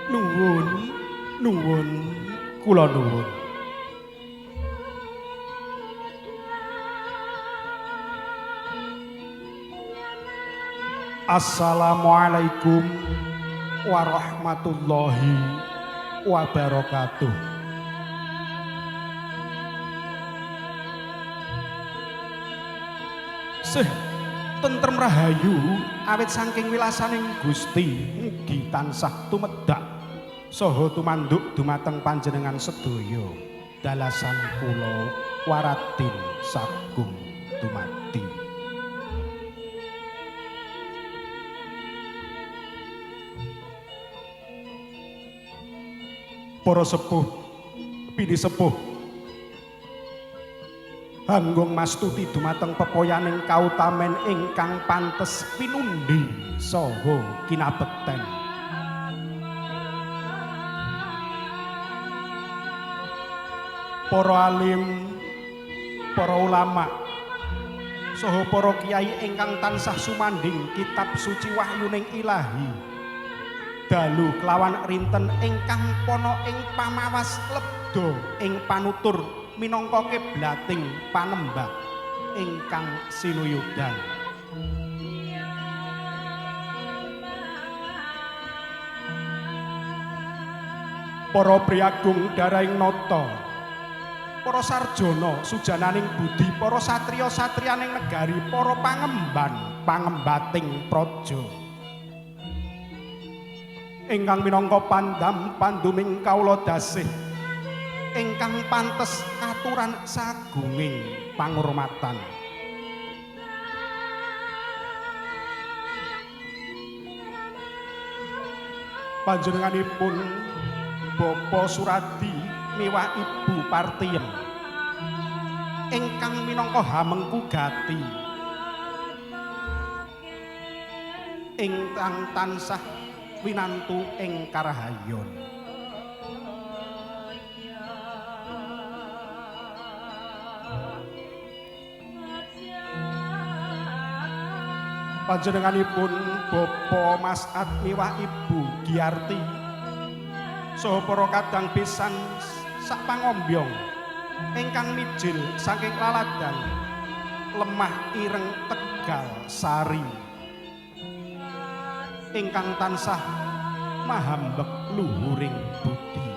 Nuwun, nuwun, kula nuwun. Assalamualaikum warahmatullahi wabarakatuh. Tentrem rahayu awit saking wilasaning Gusti mugi tansah tumedhak saha tumanduk dumateng panjenengan sedaya. Dalasan kula waratin sagung dumadi. Para sepuh, pidi sepuh, hanggung mastuti dumateng pepoyaning kautamen ingkang pantes pinundi saha kinabekten. Para alim, para ulama, saha para kiai ingkang tansah sumandhing kitab suci wahyuning Ilahi. Dalu kelawan rinten ingkang pono ing pamawas lebda ing panutur minangka kiblating panembah ingkang sinuyudan. Para priagung daraing nata, para sarjana sujananing budi, para satriya-satriyaning negari, para pangemban pangembating praja ingkang minangka pandam panduming kawula dasih ingkang pantes aturan sagunging pangurmatan. Panjenenganipun Bapa Suradi miwah Ibu Partiem ingkang minangka hamengku gati ingkang tansah winantu ing karahayon. Panjenenganipun Bapa Mas Ad miwah Ibu Giarti saha para kadang pisan sak pangombyong ingkang mijil saking laladan Lemah Ireng Tegal Sari ingkang tansah mahambek luhuring budi.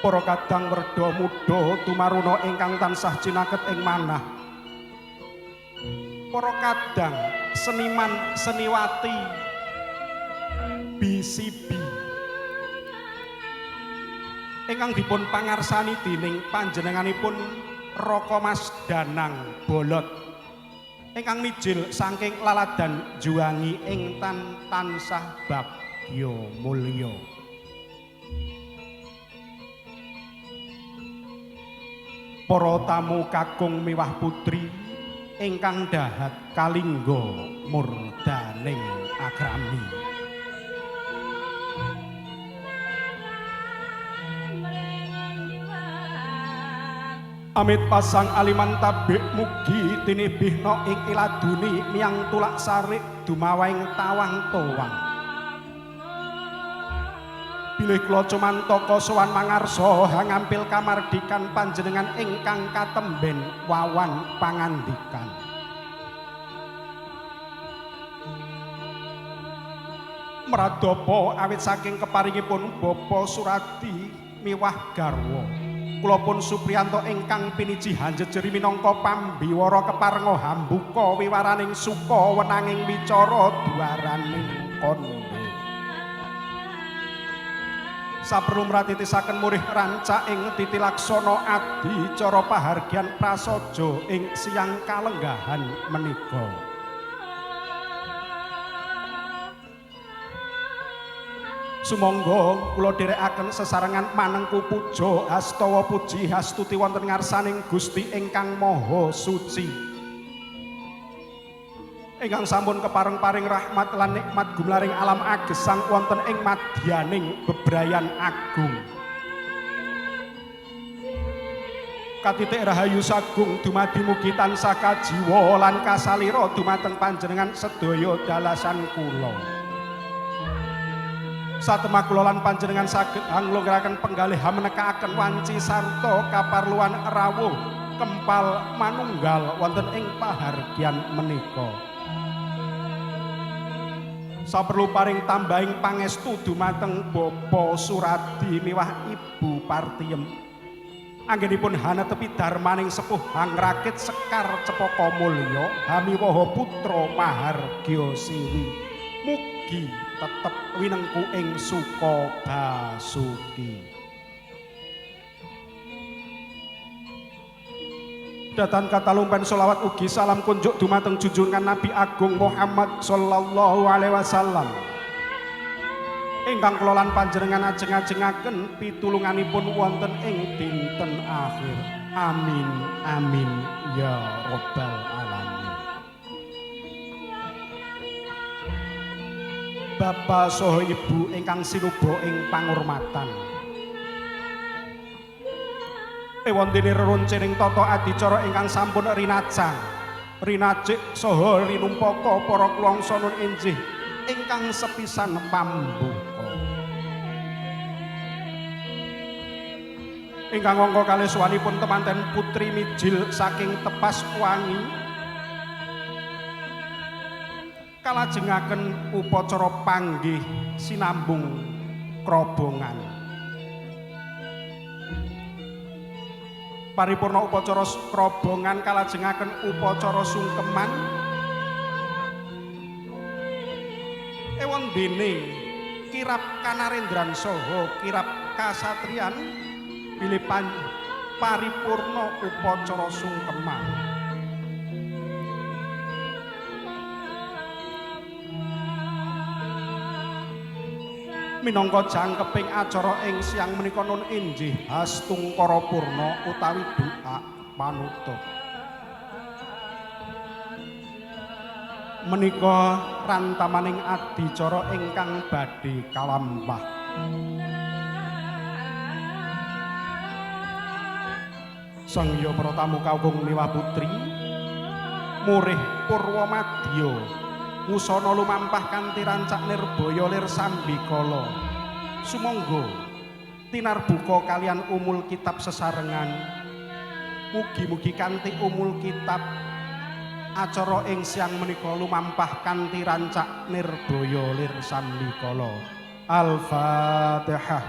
Para kadang werda muda tumaruna ingkang tansah cinaket ing manah. Para kadang seniman seniwati bisibi ingkang dipun pangarsani dening panjenenganipun Raka Mas Danang Bolot ingkang mijil saking laladan juwangi ing tansah bagya mulya. Para tamu kakung miwah putri ingkang dahat kalingga murdaning agrami. Amit pasang aliman tabik mugi tinibihna ing iladuni miang tulak sarik dumawaing tawang towang. Bilih kula cumantaka sowan mangarsa hangampil kamardikan panjenengan ingkang katemben wawan pangandikan. Mradapa awit saking keparingipun Bapa Suradi miwah garwa. Kula pun Supriyanto ingkang piniji hanjejeri minangka pambiwara keparenga hambuka wiwaraning suka wenanging wicara duaraning kandha. Saperlu mratitisaken murih rancak ing titilaksana adicara pahargyan prasaja ing siyang kalenggahan menika. Sumangga kula dherekaken sesarengan manengku puja astawa puji hastuti wonten ngarsaning Gusti ingkang Maha Suci. Ingkang sampun kepareng-paring rahmat lan nikmat gumlaring alam agesang wonten ing madyaning bebrayan agung. Katitik rahayu sagung dumadi mugi tansah kajiwa lan kasalira dumateng panjenengan sedaya dalasan kula. Satemah kula lan panjenengan saged anglungraken penggalih menekakaken wanci sarta kaparluan rawuh kempal manunggal wonten ing pahargyan menika. Saperlu paring tambahing pangestu dumateng Bapa Suradi miwah Ibu Partiem. Anggenipun hanetepi darmaning sepuh Hangrakit Sekar Cepaka Mulya Hamiwaha Putra Mahargya Siwi. Mugi tetep winengku ing suka basuki. Datan katalumpan sholawat ugi salam kunjuk dumateng junjungan Nabi Agung Muhammad sallallahu alaihi wasallam. Ingkang kula lan panjenengan ajeng-ajengaken pitulunganipun wonten ing dinten akhir. Amin amin ya rabbal alamin. Bapak saha Ibu ingkang sinuba ing pangurmatan. Ewontene reroncening tata adicara ingkang sampun rinajang, rinajik saha rinumpaka para kulangsa nun enjih ingkang sepisan pambuka. Ingkang angka kalih suwanipun temanten Putri Mijil saking Tepas Wangi kalajengaken upacara panggih sinambung krobongan. Paripurna upacara krobongan kalajengaken upacara sungkeman ewon dene kirap kanarendran saha kirap kasatriyan bilih paripurna upacara sungkeman. Minangka jangkeping acara ing siang menika nun injih hastungkara purna utawi doa panutup. Menika rantamaning adicara ingkang badhe kalampah. Sangya para tamu kawung miwah putri murih Purwamadya Wusana lumampah kanthi rancak nirbaya lir sambikala. Sumangga tinarbuka kalian umul kitab sesarengan. Mugi-mugi kanthi umul kitab acara ing siang menika lumampah kanthi rancak nirbaya lir sambikala. Al-Fatihah.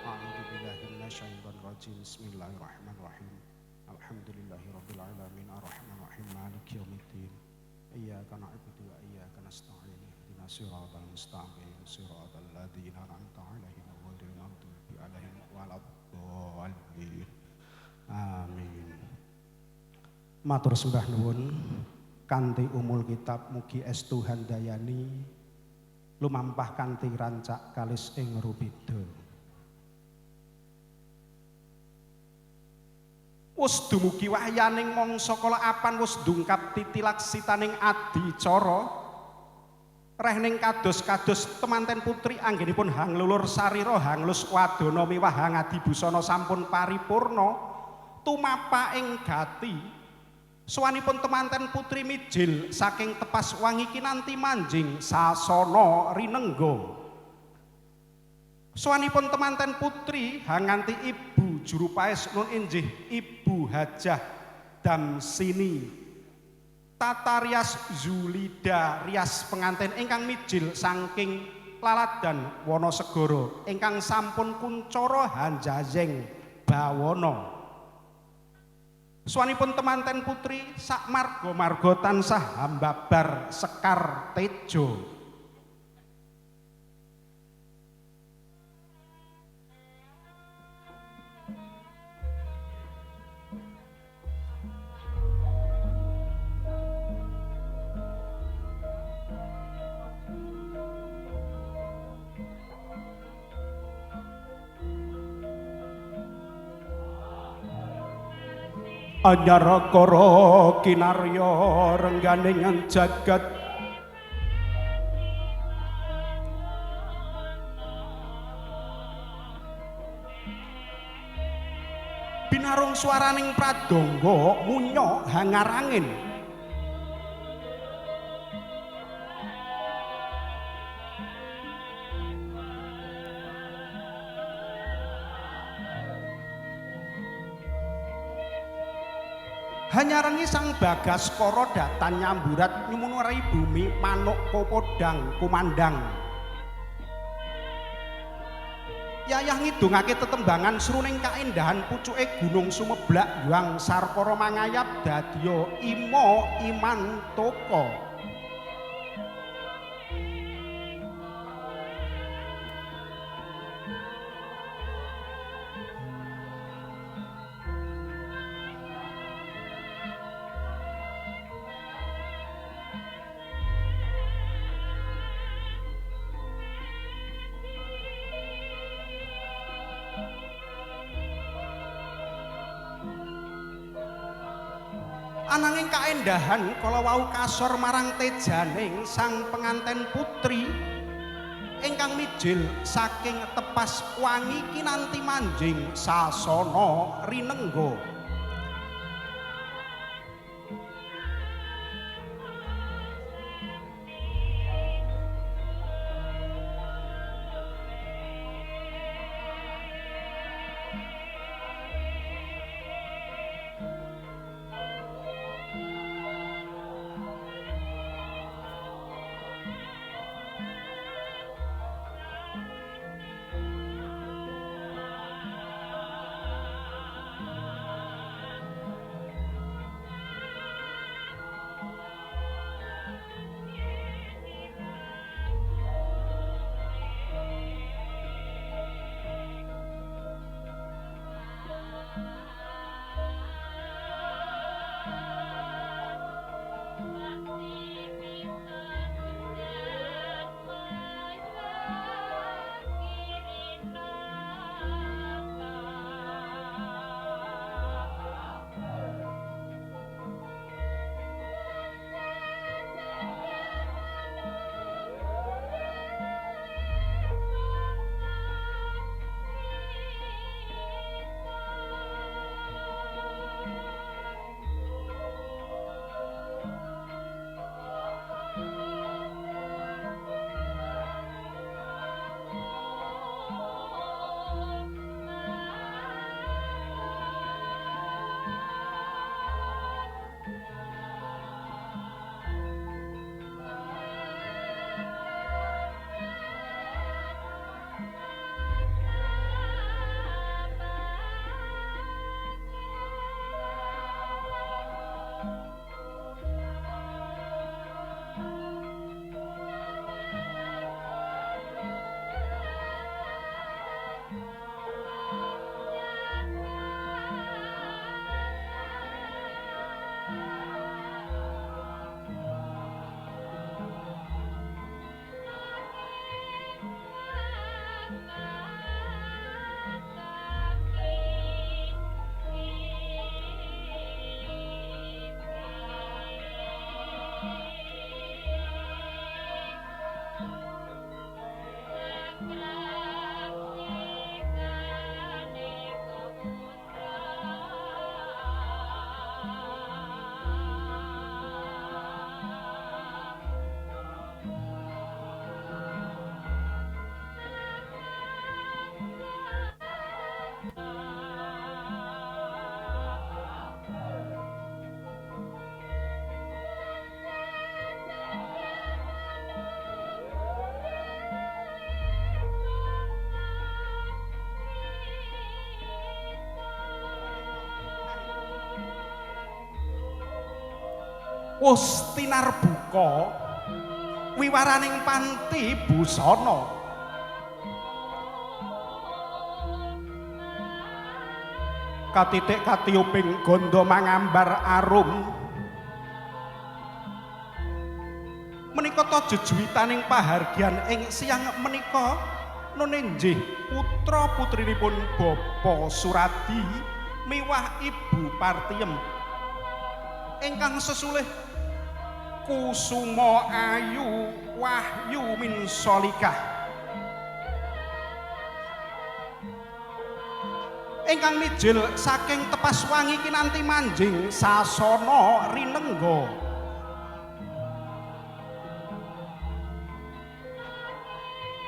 A'udzubillahi minasyaitonir rajim. Bismillahirrahmanirrahim. Alhamdulillahirabbil alamin arrahmanir rahim maliki yaumiddin. Iyyaka na'budu wa iyyaka nasta'in ihdinas siratal mustaqim siratal ladzina an'amta 'alaihim ghairil maghdubi 'alaihim waladdallin. Amin. Matur sembah nuwun kanthi umul kitab mugi estu handayani lumampah kanthi rancak kalis ing rupida. Wus dumugi wahyaning mangsa kala apan wus ndungkap titilaksitaning adicara rehning kados-kados temanten putri anggenipun hanglulur sarira hanglus wadana miwah hangadi busana sampun paripurna tumapa ing gati suwanipun temanten Putri Mijil saking Tepas Wangi kinanti manjing sasana rinengga. Suwanipun temanten Putri hanganti Ibu juru paes nun injih Ibu Hajah Damsini tata rias Zulida rias pengantin ingkang mijil saking Laladan Wonosegoro ingkang sampun kuncara hanjajeng bawana. Suwanipun temanten Putri sak marga-marga tansah hambabar Sekar Tejo. Anyar kara kinarya rengganing jagat Winarung swaraning pradangga munya hangar angin. Hanyarengi sang Bagaskara datan nyamburat nyumunurai bumi manuk popodang kumandang. Yayah ngidungake tetembangan sruning kaendahan pucuke Gunung Sumeblak Hyang Sarkara mangayap dadya ima iman toko. Ananging kaendahan kala wau kasor marang tejaning sang penganten putri ingkang mijil saking tepas wangi kinanti manjing sasana rinengga. Wus tinarbuka wiwaraning panti busana. Katitik katiuping ganda mangambar arum. Menika ta jejuwitaning pahargyan ing siang menika nunenjih putra putrinipun Bapa Suradi miwah Ibu Partiem ingkang sesulih Kusuma Ayu Wahyu min Solikah ingkang mijil saking tepas wangi kinanti manjing sasana rinengga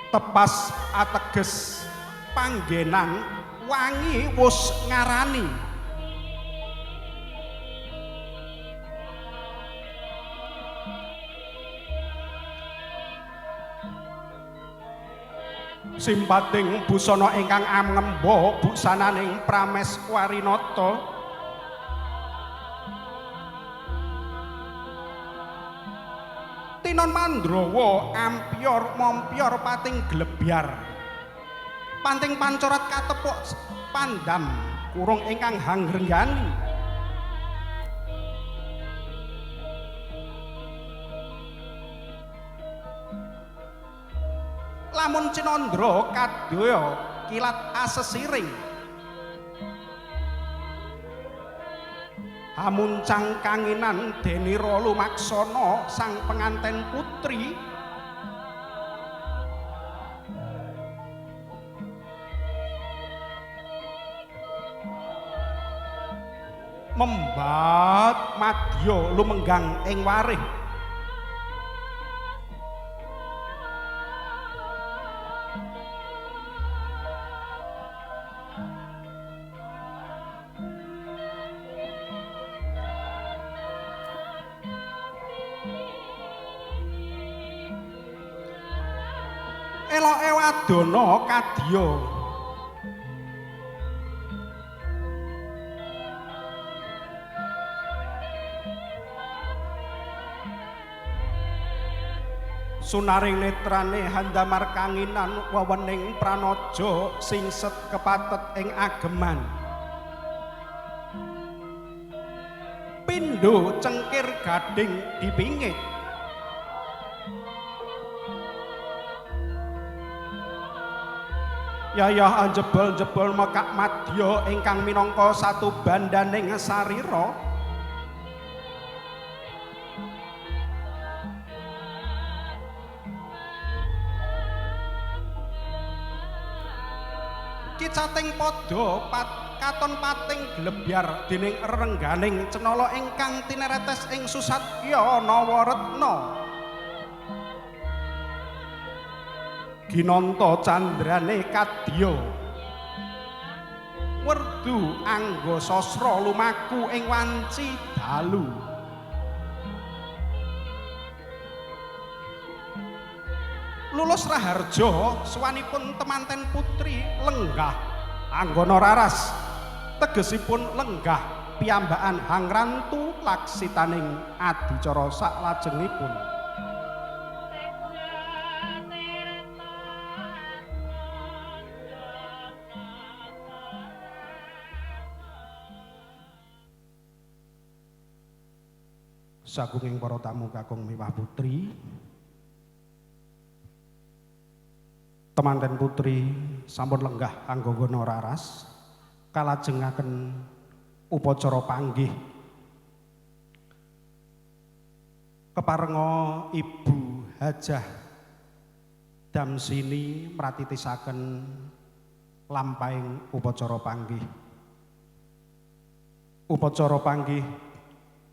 tepas ateges panggenan wangi wus ngarani simpating busana ingkang amemba busananing Prameswarinata Tinon Mandrawa ampyor mompyor pating glebyar panting pancorat katepuk pandam kurung ingkang hangrenggani lamun Cinandra kadaya kilat asesiring hamuncang kanginan Denira lumaksana sang penganten putri membat madya lumenggang ing warih eloke wadana kadya sunaring netrane handamar kanginan wewening pranaja singset kepatet ing ageman pindho cengkir gading dipingit yayah jebol-jebol mekak madya ingkang minangka satu bandaning sarira kicating padha katon pating glebyar dening rengganing cenala ingkang tineretes ing Susatya Nawaretna ginanta candrane kadya werdu angga sasra lumaku ing wanci dalu lulus raharja suwanipun temanten putri lenggah anggana raras tegesipun lenggah piyambakan hangrantu laksitaning adicara saklajengipun sagunging para tamu kakung miwah putri temanten putri sampun lenggah anggana raras kalajengaken upacara panggih keparenga Ibu Hajah Damsini mratitisaken lampahing upacara panggih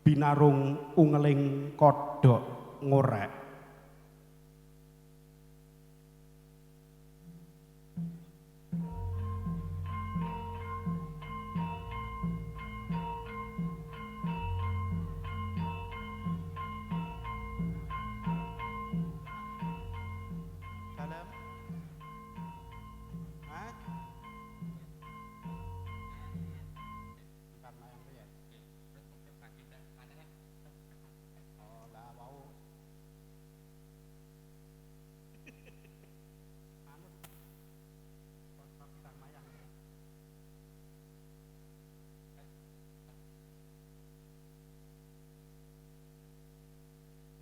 binarung ungeling kodhok ngorek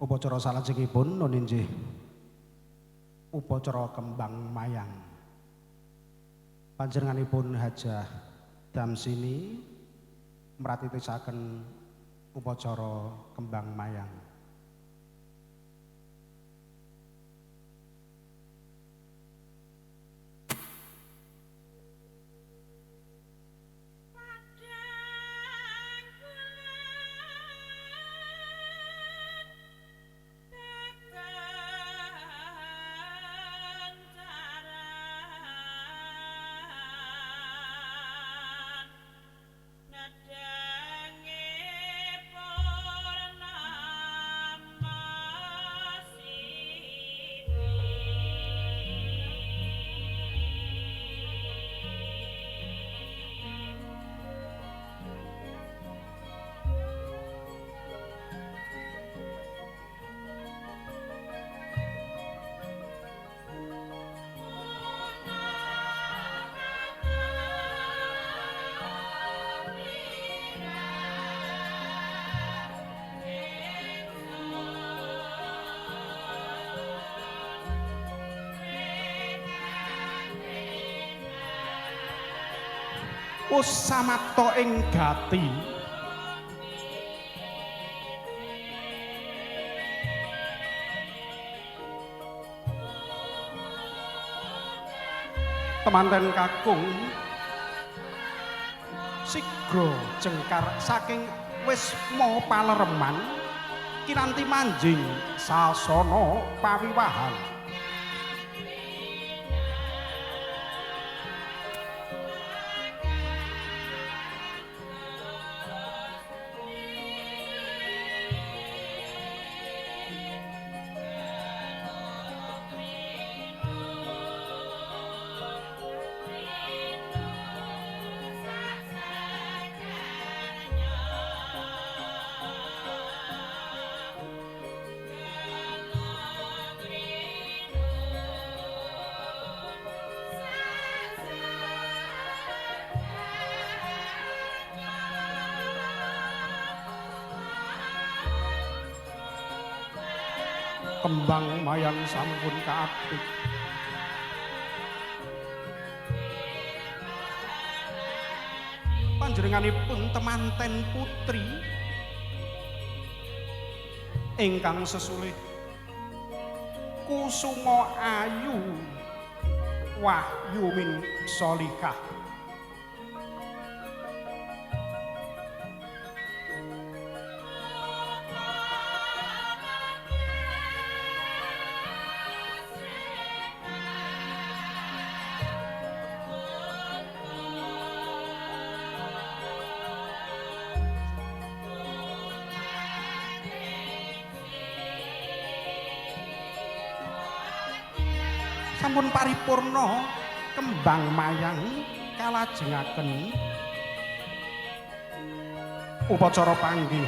upacara salajengipun nun inggih upacara kembang mayang panjenenganipun Hajah Damsini mratitisaken upacara kembang mayang wis samapta ing gati temanten kakung sigra jengkar saking wisma palereman kinanti manjing sasana pawiwahan kembang mayang sampun kaapit panjenenganipun temanten putri ingkang sesulih kusuma ayu wahyu min solikah sampun paripurna kembang mayang kalajengaken upacara panggih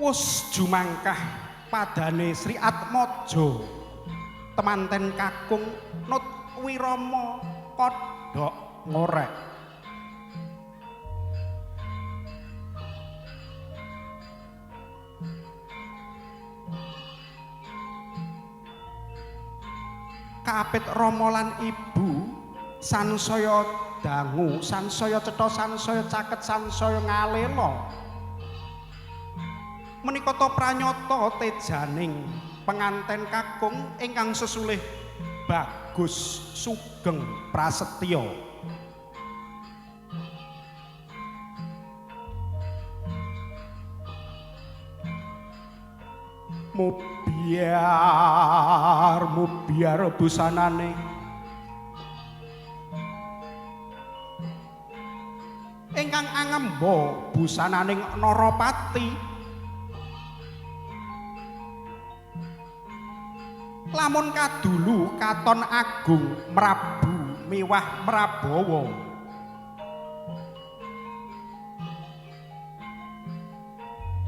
wus jumangkah padane Sri Atmaja temanten kakung Nut Wirama kodhok ngorek kaapit Rama lan Ibu sansaya dangu sansaya cetha sansaya caket sansaya ngalela menika ta pranyata tejaning penganten kakung ingkang sesulih Bagus Sugeng Prasetya mubiar busanane ingkang angemba busananing Narapati lamun kadulu katon agung mrabu mewah Prabawa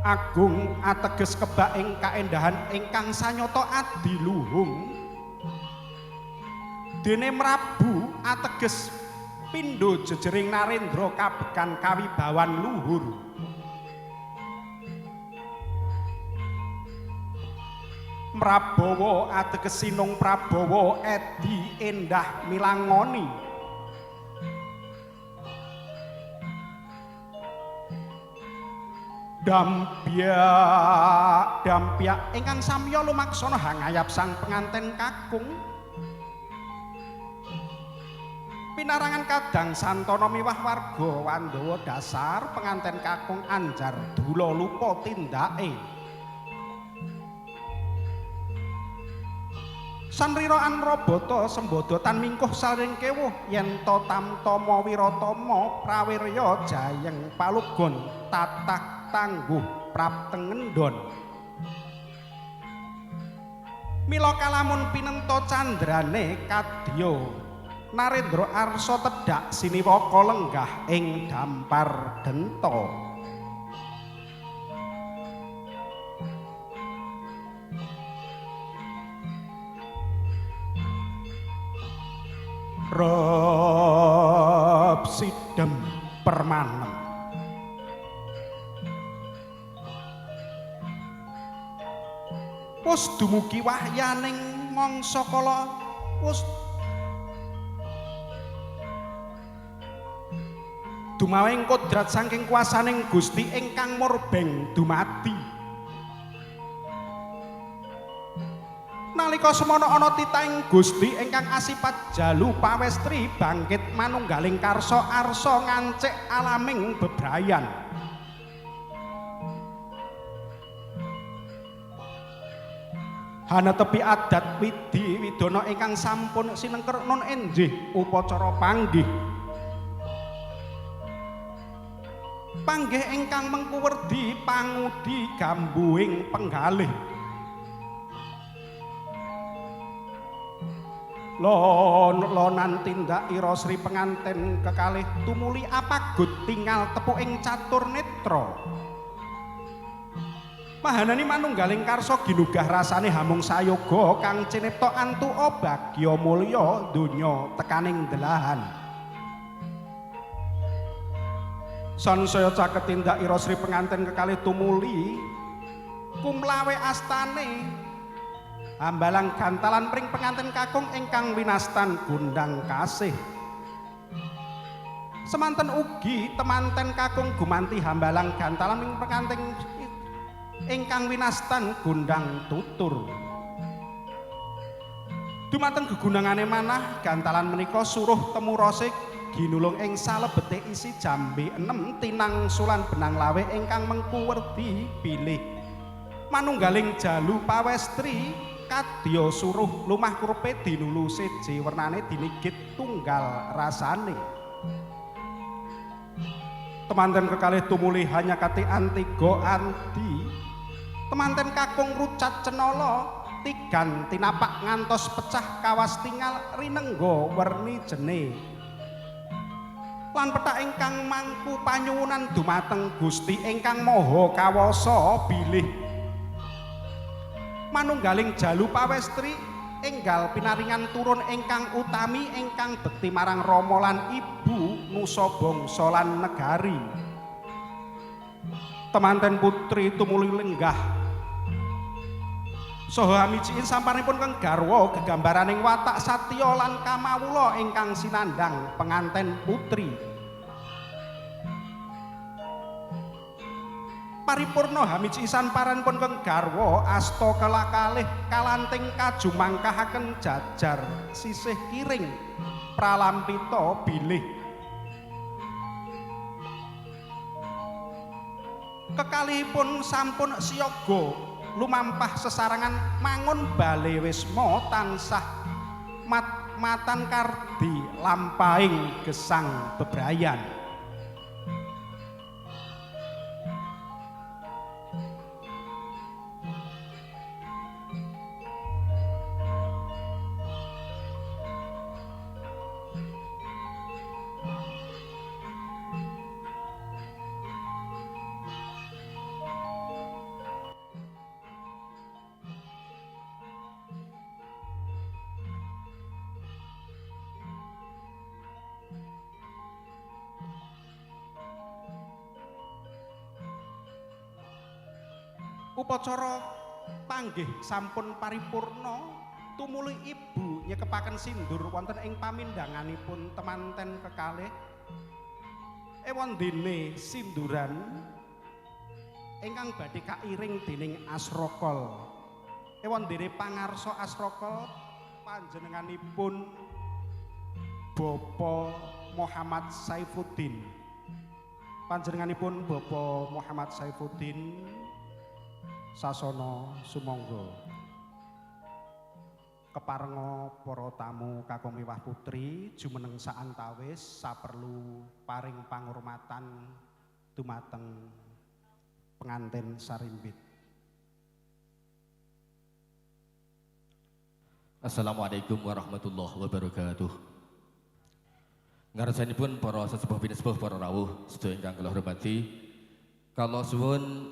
agung ateges kebak ing kaendahan ingkang sanyata adiluhung dene Mrabu ateges pindho jejering Narendra kabekan kawibawan luhur Prabawa ateges Sinung Prabawa edi endah milangoni Dampyak ingkang samya lumaksana hangayap sang penganten kakung. Pinarangan kadang santana miwah warga Wandawa dasar penganten kakung anjar dula lupa tindake. Sanrira Anrabata sembada tan mingkuh saring kewuh yen ta tamtama wiratama prawirya jayeng palugon tatah tangguh prapteng ngendhon. Mila kalamun pinenta candrane kadya Narendra Arsa tedhak siniwaka lenggah ing dampar denta. Rep sidem permanem wis dumugi wahyaning mangsa kala wis dumawing kodrat saking kuasaning Gusti ingkang murbeng dumadi. Nalika semana ana titahing Gusti ingkang asipat jalu pawestri bangkit manunggaling karsa arsa ngancik alaming bebrayan. Hanetepi adat widi widana ingkang sampun sinengker nun enjih upacara panggih. Panggih ingkang mengku werdi pangudi gambuing penggalih. Lonan tindak ira Sri penganten kekalih tumuli apagut tinggal tepu ing catur netra. Mahanani manunggaling karsa ginugah rasane hamung sayoga kang cinipta antuka bagya mulya donya tekaning delahan. Sansaya caket tindak ira Sri penganten kekalih tumuli kumlawe astane Hambalang gantalan pring penganten kakung ingkang winastan gundang kasih. Semanten ugi temanten kakung gumanti hambalang gantalan pring penganten ingkang winastan gundang tutur. Dumateng gegunangane manah gantalan menika suruh temu rosik ginulung ing salebete isi jambe 6 tinang sulan benang lawe ingkang mengku werdi bilih manunggaling jalu pawestri kadya suruh lumah kurepe dinulu seje wernane dinigit tunggal rasane. Temanten kekalih tumuli hanya kati antiga andi. Temanten kakung rucat cenala tigan tinapak ngantos pecah kawas tingal rinengga werni jene. Lan petak ingkang mangku panyuwunan dumateng Gusti ingkang Maha Kawasa bilih manunggaling jalu pawestri enggal pinaringan turun ingkang utami ingkang bekti marang Rama lan Ibu nusa bangsa lan negari. Temanten putri tumuli lenggah saha amiciin sampanipun keng garwa gegambaraning watak satya lan kamawula ingkang sinandhang penganten putri. Paripurna hamicisan paranipun keng garwa asta kelakalih kalanting kajumangkahaken jajar sisih kiring pralampita bilih kekalihipun sampun siyaga lumampah sesarangan mangun bale wisma tansah matan kardi lampahing gesang bebrayan. Upacara panggih sampun paripurna tumuli Ibu nyekepaken sindur wonten ing pamindhanganipun temanten kekalih ewon dene sinduran ingkang badhe kairing dening Asrokol. Ewondene pangarsa Asrokol panjenenganipun Bapak Muhammad Saifuddin. Panjenenganipun Bapak Muhammad Saifuddin sasana sumangga. Keparenga para tamu kakung miwah putri jumeneng saantawis saperlu paring pangurmatan dumateng pengantin sarimbit. Assalamualaikum warahmatullahi wabarakatuh. Ngarsanipun para sesepuh pinesepuh para rawuh sedaya ingkang kula hormati. Kala suwun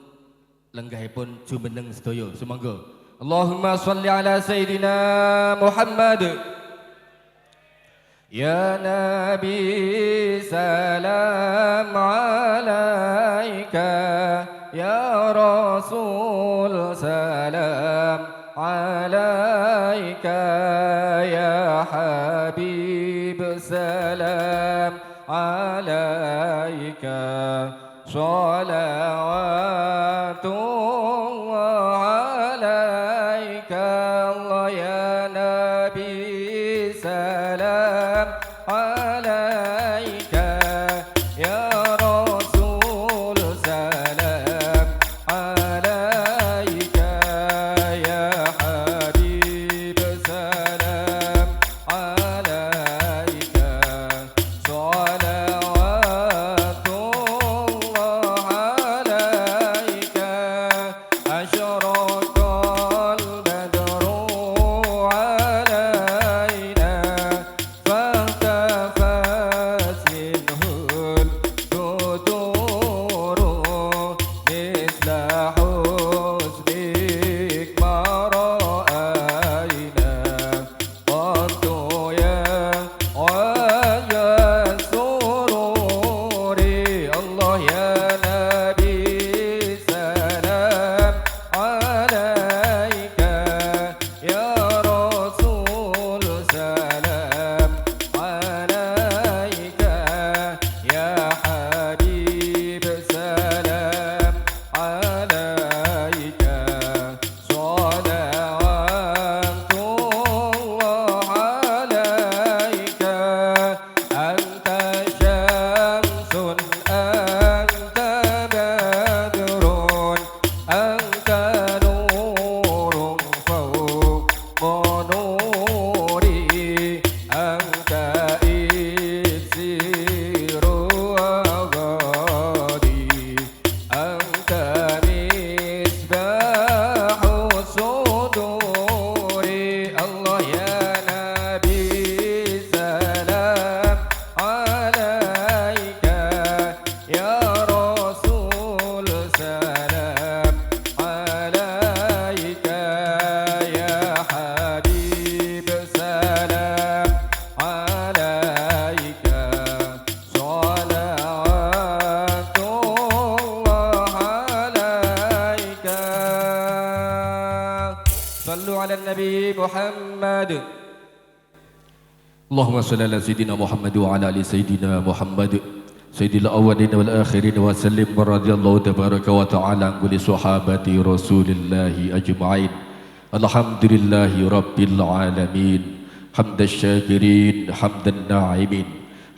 lenggahipun jumeneng sedaya sumangga. Allahumma shalli ala Sayyidina Muhammad. Ya Nabi salam alaika, ya Rasul salam alaika, ya Habib salam alaika, salawatullah alaika, Allah ya Nabi salam alaika, ya Rasul salam alaika, ya Habib salam alaika, salawatullah alaika, asyraqal badru alaina, fahtafat minhul tuduru, misla husnik ma ra'ayna, qantu ya sururi, Allah ya Nabi salam alaika, ya Rasul salam alaika, ya Habib salam alaika, salawatullah alaika, anta syamsun anta badrun anta nurun fawqa nuri, anta iksiru ghadi, anta misbahu suduri, Allah ya Nabi salam alaika, ya Rasul salam alaika, ya Habib salam alaika, salawatullah alaika. Sallu ala Nabi Muhammad. Allahumma salli ala Sayyidina Muhammad wa ala ali Sayyidina Muhammad Sayyidil awwalin wal akhirin wa sallim wa radiyallahu tabaraka wa ta'ala an kulli sahabati Rasulillahi ajma'in. Alhamdulillahi rabbil alamin, hamdash syakirin hamdan na'imin,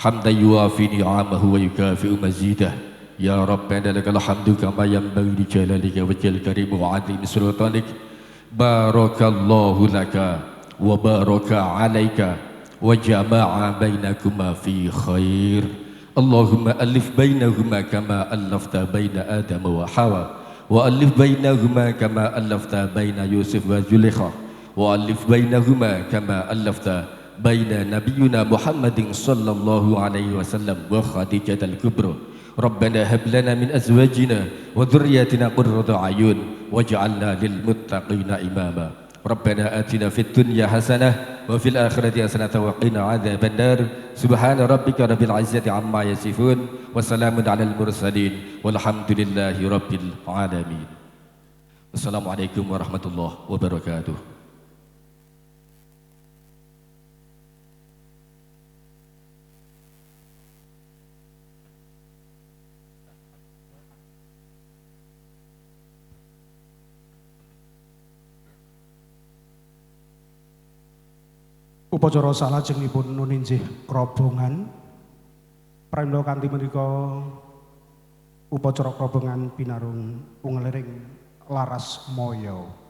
hamdan yuafi ni'amahu wa yukafi'u mazidah. Ya Rabbana lakal hamdu kama yanbaghi li jalalika wa jal karim wa 'azimi sultanik. Barakallahu laka wa baraka 'alaika wa jama'a bainakuma fi khair. Allahumma alif bainahuma kama allafta baina Adam wa Hawa, wa alif bainahuma kama allafta baina Yusuf wa Zulaikha, wa alif bainahuma kama allafta baina nabiyyina Muhammadin sallallahu alaihi wasallam wa Khadijah al-Kubra. Rabbana hab lana min azwajina wa dhurriyyatina qurrata a'yun waj'alna lil muttaqina imama. Rabbana atina fid dunya hasanah wa fil akhirati hasanah wa qina adzaban nar. Subhana rabbika rabbil izzati amma yasifun wa salamun alal mursalin walhamdulillahi rabbil alamin. Assalamualaikum warahmatullahi wabarakatuh. Upacara salajengipun nuninjih krobongan pramila kanthi menika upacara krobongan pinarung ungelering laras moyo.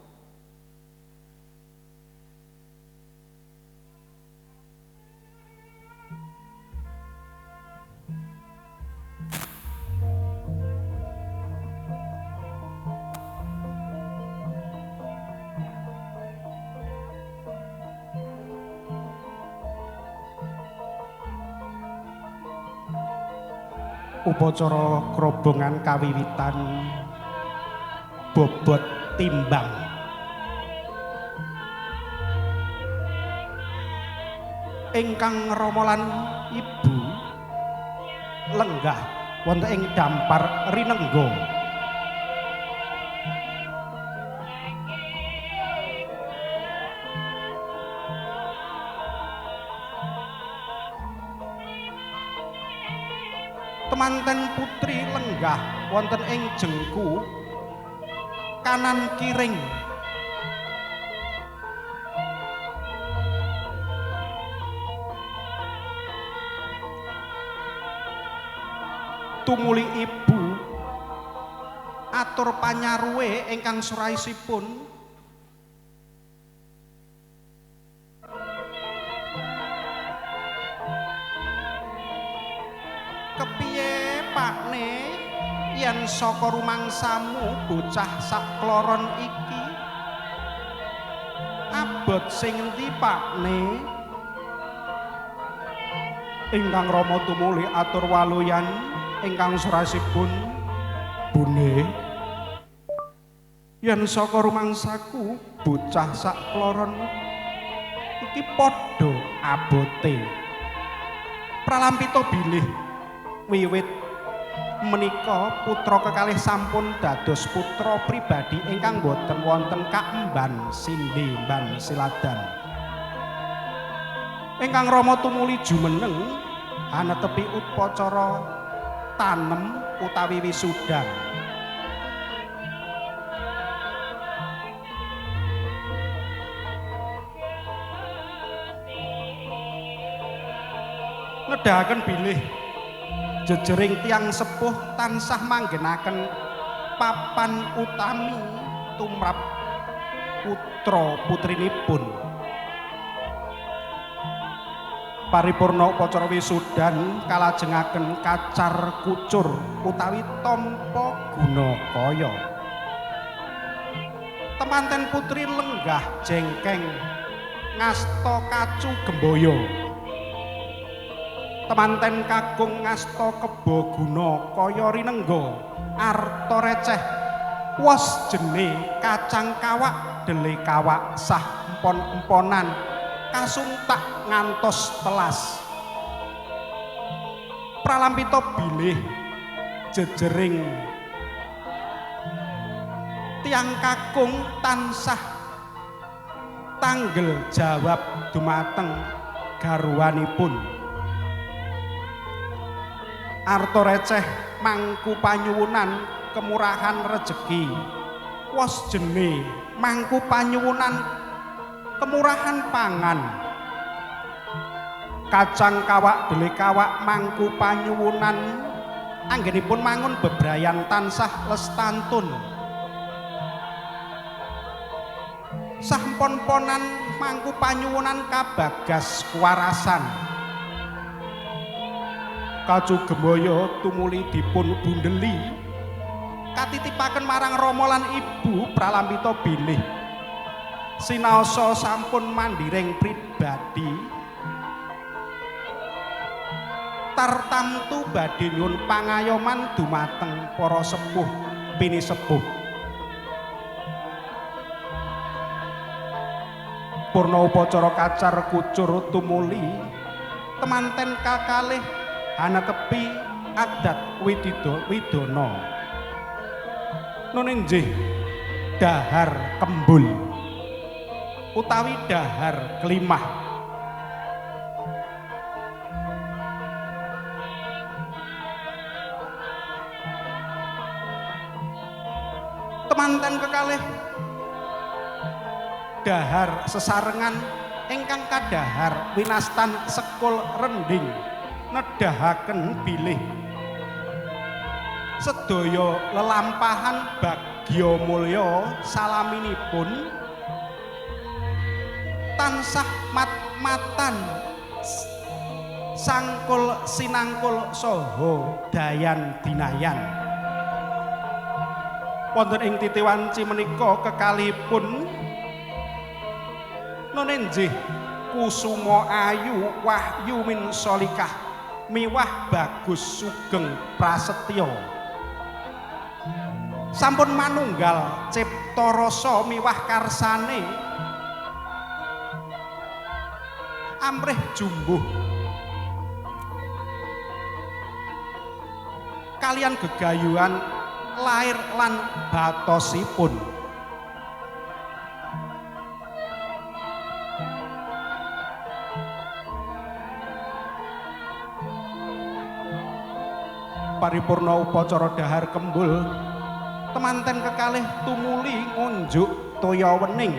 Upacara krobongan kawiwitan bobot timbang. Ingkang rama lan ibu lenggah wonten ing dampar rinengga. Temanten putri lenggah wonten ing jengku kanan kiring. Tumuli ibu atur panyaruwe ingkang suraisipun kepiye pakne yen saka rumangsamu bocah sakloron iki abot sing endi pakne? Ingkang rama tumuli atur waluyan ingkang surasipun, Bune, yen saka rumangsaku bocah sakloron iki padha abote pralampita bilih wiwit menika putra kekalih sampun dados putra pribadi ingkang boten wonten kaemban sindhe mban siladan. Ingkang rama tumuli jumeneng hanetepi upacara tanem utawi wisudan. Nedahaken bilih jejering tiang sepuh tansah manggenaken papan utami tumrap putra putrinipun. Paripurna upacara wisudan kalajengaken kacar kucur utawi tampa guna kaya. Temanten putri lenggah jengkeng ngasta kacu gemboyo. Temanten kakung ngasta kebo guna kaya rinengga arta receh wos jene kacang kawak dele kawak sah empon-emponan kasuntak ngantos telas. Pralampita bilih jejering tiang kakung tansah tanggel jawab dumateng garwanipun. Arta receh mangku panyuwunan kemurahan rejeki wos jene mangku panyuwunan kemurahan pangan. Kacang kawak dele kawak mangku panyuwunan anggenipun mangun bebrayan tansah lestantun. Sampon-ponan mangku panyuwunan kabagas kuwarasan. Kacu gemboyo tumuli dipun bundeli katitipaken marang rama lan ibu pralampita bilih sinaosa sampun mandhiring pribadi tartamtu badhe nyuwun pangayoman dumateng para sepuh pinisepuh. Purna upacara kacar kucur tumuli temanten kakalih hanetepi adat widana nuninjih dahar kembul utawi dahar kelimah. Temanten kekalih dahar sesarengan ingkang kadahar winastan sekul rending nedahaken bilih sedaya lelampahan bagya mulya salaminipun tansah mat-matan sangkul sinangkul saha dayan dinayan wonten ing titiwanci menika kekalihipun nonenjih kusuma ayu wahyu min solikah miwah bagus sugeng prasetya sampun manunggal cipta rasa miwah karsane amrih jumbuh kalian gegayuhan lair lan batosipun paripurna upacara dahar kembul temanten kekalih tumuli ngunjuk toya wening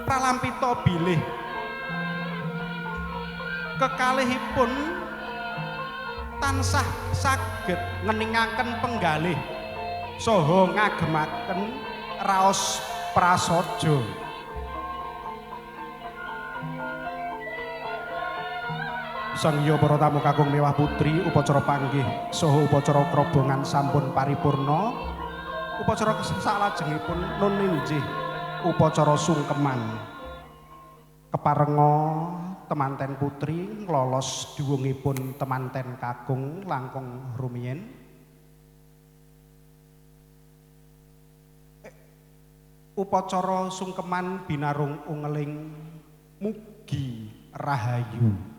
pralampita bilih kekalihipun tansah saged ngeningaken penggalih saha ngagemaken raos prasaja sang iya para tamu kakung mewah putri upacara panggih saha upacara krobongan sampun paripurna upacara salajengipun nun injih upacara sungkeman keparenga temanten putri nglolos duwungipun temanten kakung langkung rumiyin upacara sungkeman binarung ungeling mugi rahayu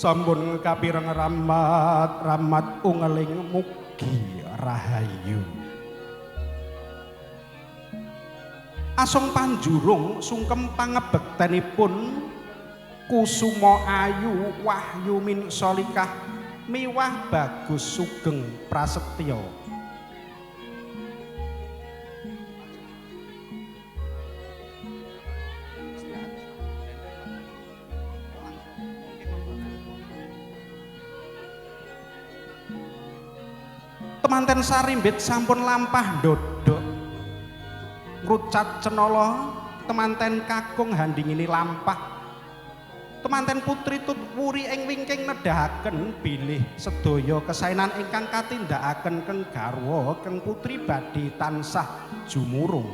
sampun kapireng ramat ungeling mugi rahayu asong panjurung sungkem pangebektenipun kusuma ayu wahyu min solikah miwah bagus sugeng prasetya temanten sarimbit sampun lampah ndodok ngrucat cenala temanten kakung handingini lampah temanten putri tut wuri ing wingking nedahaken bilih sedaya kesaenan ingkang katindakaken keng garwa keng putri badhe tansah jumurung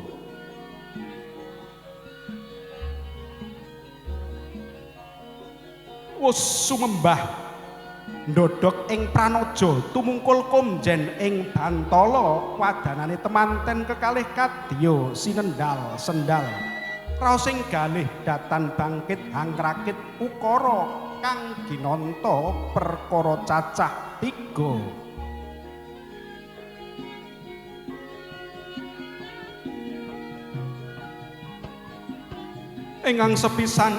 wus sumembah ndodok ing pranaja tumungkul komjen ing bantala wadanane temanten kekalih kadya sinendal sendal raos ing galih datan bangkit hangrakit ukara kang ginanta perkara cacah 3 ingkang sepisan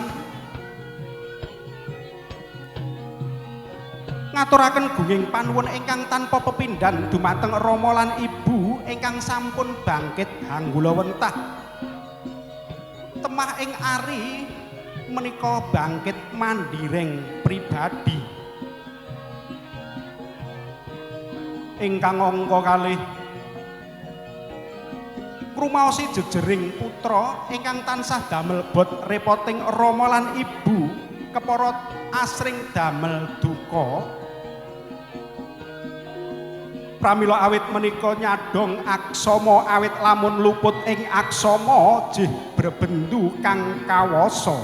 ngaturaken gunging panuwun ingkang tanpa pepindhan dumateng Rama lan Ibu ingkang sampun bangkit hanggula wentah temah ing ari menika bangkit mandireng pribadi ingkang angka kalih ngrumaosi jejering putra ingkang tansah damel bot repoting Rama lan Ibu kepara asring damel duka pramila awit menika nyadong aksama awit lamun luput ing aksama jih brebendu kang kawasa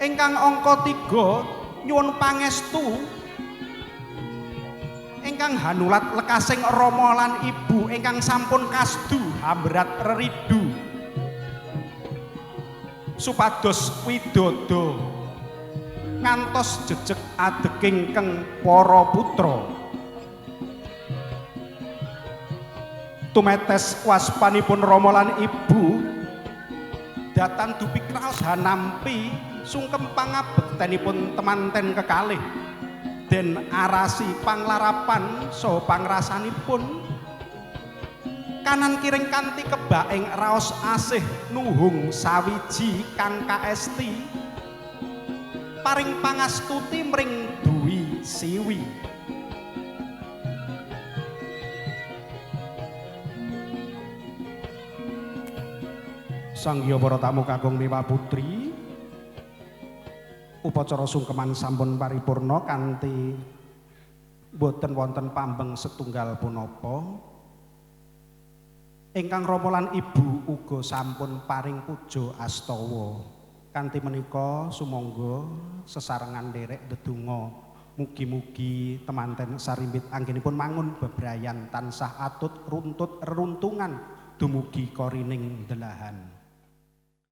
ingkang angka 3 nyuwun pangestu ingkang hanulat lekasing Rama lan Ibu ingkang sampun kasdu hambrat reridu supados widodo ngantos jejeg adeking keng para putra tumetes waspanipun Rama lan Ibu datan dupi kraos hanampi sungkem pangabektenipun temanten kekalih den arasi panglarapan saha pangrasanipun kanan kiring kanthi kebaing raos asih nuhung sawiji kang kaesti paring pangastuti mring Dwi Siwi. Sangya para tamu kakung miwa putri, upacara sungkeman sampun paripurna kanthi boten wonten pambeng setunggal punapa. Ingkang Rama lan Ibu uga sampun paring puja astawa. Kanthi menika sumangga sesarengan nderek ndedonga mugi-mugi temanten sarimbit anggenipun mangun bebrayan tansah atut runtut reruntungan dumugi korining delahan.